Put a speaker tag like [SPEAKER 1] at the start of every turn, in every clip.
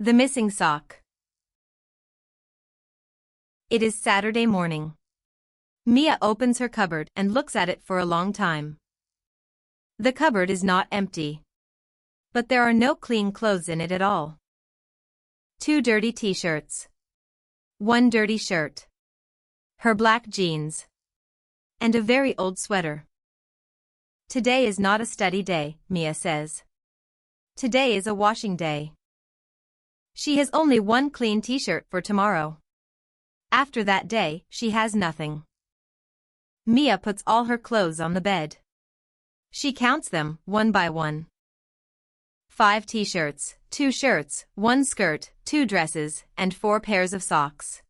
[SPEAKER 1] The missing sock. It is Saturday morning. Mia opens her cupboard and looks at it for a long time. The cupboard is not empty. But there are no clean clothes in it at all. 2 dirty t-shirts. 1 dirty shirt. Her black jeans. And a very old sweater. Today is not a study day, Mia says. Today is a washing day. She has only 1 clean t-shirt for tomorrow. After that day, she has nothing. Mia puts all her clothes on the bed. She counts them, one by one. 5 t-shirts, 2 shirts, 1 skirt, 2 dresses, and 4 pairs of socks.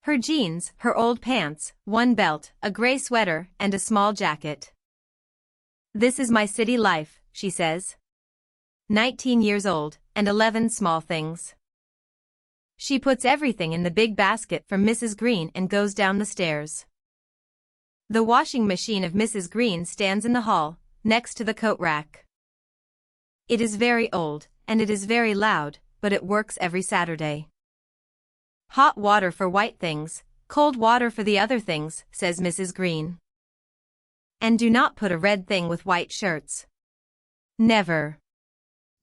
[SPEAKER 1] Her jeans, her old pants, 1 belt, a gray sweater, and a small jacket. This is my city life, she says. 19 years old, and 11 small things. She puts everything in the big basket from Mrs. Green and goes down the stairs. The washing machine of Mrs. Green stands in the hall, next to the coat rack. It is very old, and it is very loud, but it works every Saturday. Hot water for white things, cold water for the other things, says Mrs. Green. And do not put a red thing with white shirts. Never.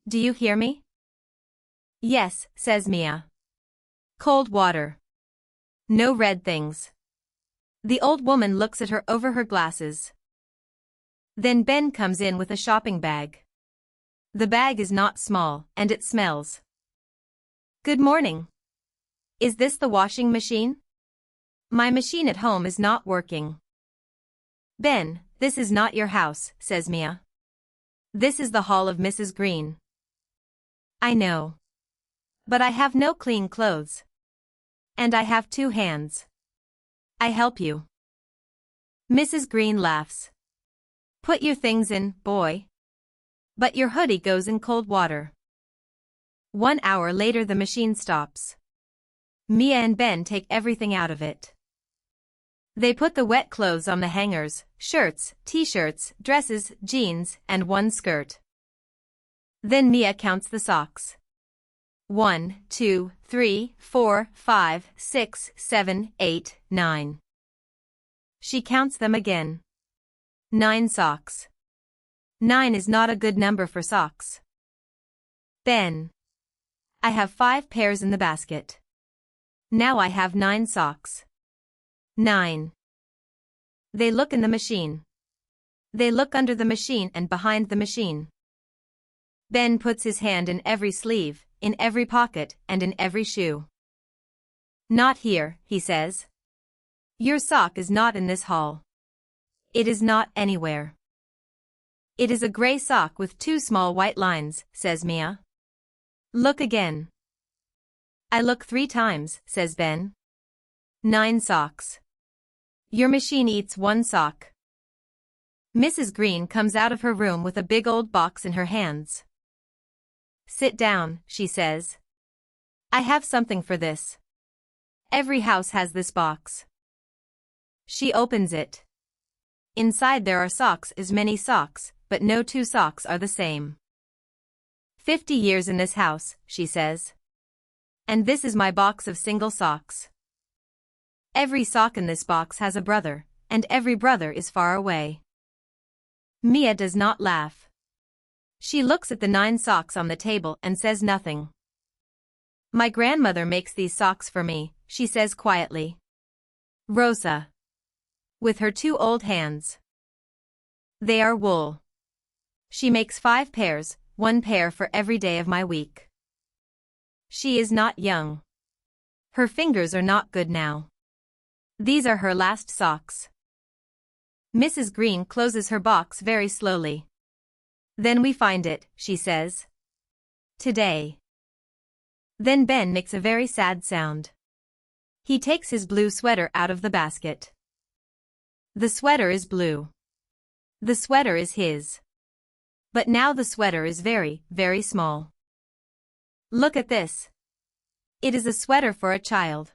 [SPEAKER 1] Do you hear me? Yes, says Mia. Cold water. No red things. The old woman looks at her over her glasses. Then Ben comes in with a shopping bag. The bag is not small, and it smells. Good morning. Is this the washing machine? My machine at home is not working. Ben, this is not your house, says Mia. This is the hall of Mrs. Green. I know. But I have no clean clothes. And I have 2 hands. I help you. Mrs. Green laughs. Put your things in, boy. But your hoodie goes in cold water. 1 hour later the machine stops. Mia and Ben take everything out of it. They put the wet clothes on the hangers, shirts, t-shirts, dresses, jeans, and 1 skirt. Then Mia counts the socks. 1, 2, 3, 4, 5, 6, 7, 8, 9. She counts them again. 9 socks. 9 is not a good number for socks. Ben. I have 5 pairs in the basket. Now I have 9 socks. 9. They look in the machine. They look under the machine and behind the machine. Ben puts his hand in every sleeve, in every pocket, and in every shoe. Not here, he says. Your sock is not in this hall. It is not anywhere. It is a gray sock with 2 small white lines, says Mia. Look again. I look 3 times, says Ben. 9 socks. Your machine eats 1 sock. Mrs. Green comes out of her room with a big old box in her hands. Sit down, she says. I have something for this. Every house has this box. She opens it. Inside there are socks, as many socks, but no 2 socks are the same. 50 years in this house, she says. And this is my box of single socks. Every sock in this box has a brother, and every brother is far away. Mia does not laugh. She looks at the 9 socks on the table and says nothing. My grandmother makes these socks for me, she says quietly. Rosa. With her 2 old hands. They are wool. She makes 5 pairs, 1 pair for every day of my week. She is not young. Her fingers are not good now. These are her last socks. Mrs. Green closes her box very slowly. Then we find it, she says. Today. Then Ben makes a very sad sound. He takes his blue sweater out of the basket. The sweater is blue. The sweater is his. But now the sweater is very, very small. Look at this. It is a sweater for a child.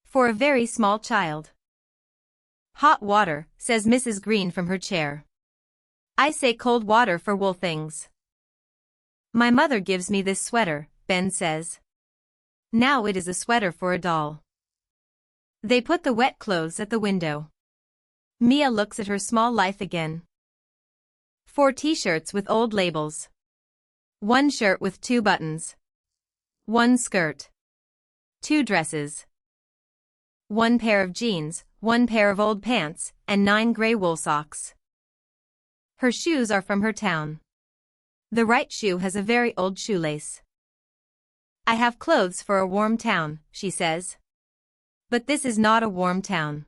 [SPEAKER 1] For a very small child. Hot water, says Mrs. Green from her chair. I say cold water for wool things. My mother gives me this sweater, Ben says. Now it is a sweater for a doll. They put the wet clothes at the window. Mia looks at her small life again. 4 t-shirts with old labels. 1 shirt with 2 buttons. 1 skirt. 2 dresses. 1 pair of jeans, 1 pair of old pants, and 9 gray wool socks. Her shoes are from her town. The right shoe has a very old shoelace. I have clothes for a warm town, she says. But this is not a warm town.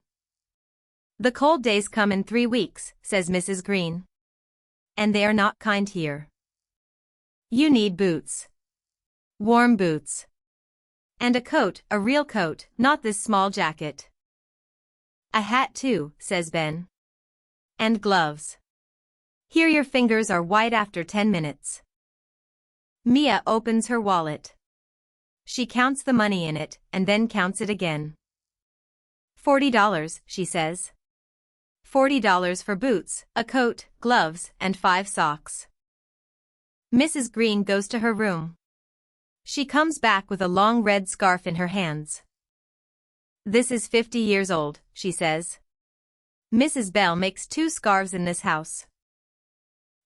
[SPEAKER 1] The cold days come in 3 weeks, says Mrs. Green. And they are not kind here. You need boots. Warm boots. And a coat, a real coat, not this small jacket. A hat too, says Ben. And gloves. Here your fingers are white after 10 minutes. Mia opens her wallet. She counts the money in it, and then counts it again. $40, she says. $40 for boots, a coat, gloves, and 5 socks. Mrs. Green goes to her room. She comes back with a long red scarf in her hands. This is 50 years old, she says. Mrs. Bell makes 2 scarves in this house.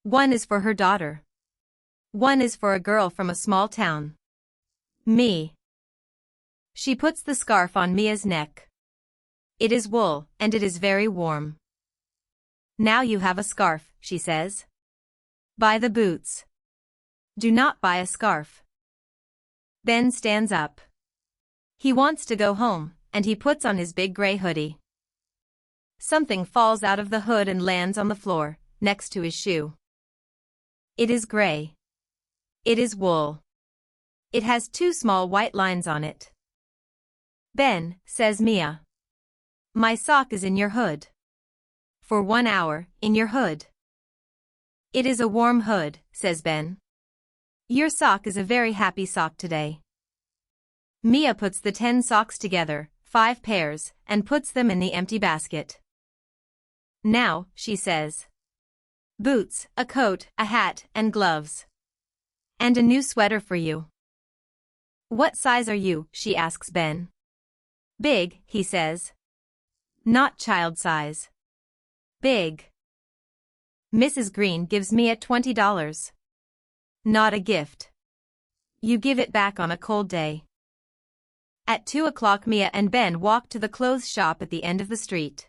[SPEAKER 1] One is for her daughter. One is for a girl from a small town. Me. She puts the scarf on Mia's neck. It is wool, and it is very warm. Now you have a scarf, she says. Buy the boots. Do not buy a scarf. Ben stands up. He wants to go home, and he puts on his big gray hoodie. Something falls out of the hood and lands on the floor, next to his shoe. It is gray. It is wool. It has 2 small white lines on it. Ben, says Mia. My sock is in your hood. For 1 hour, in your hood. It is a warm hood, says Ben. Your sock is a very happy sock today. Mia puts the 10 socks together, 5 pairs, and puts them in the empty basket. Now, she says. Boots, a coat, a hat, and gloves. And a new sweater for you. What size are you? She asks Ben. Big, he says. Not child size. Big. Mrs. Green gives Mia $20. Not a gift. You give it back on a cold day. At 2 o'clock Mia and Ben walk to the clothes shop at the end of the street.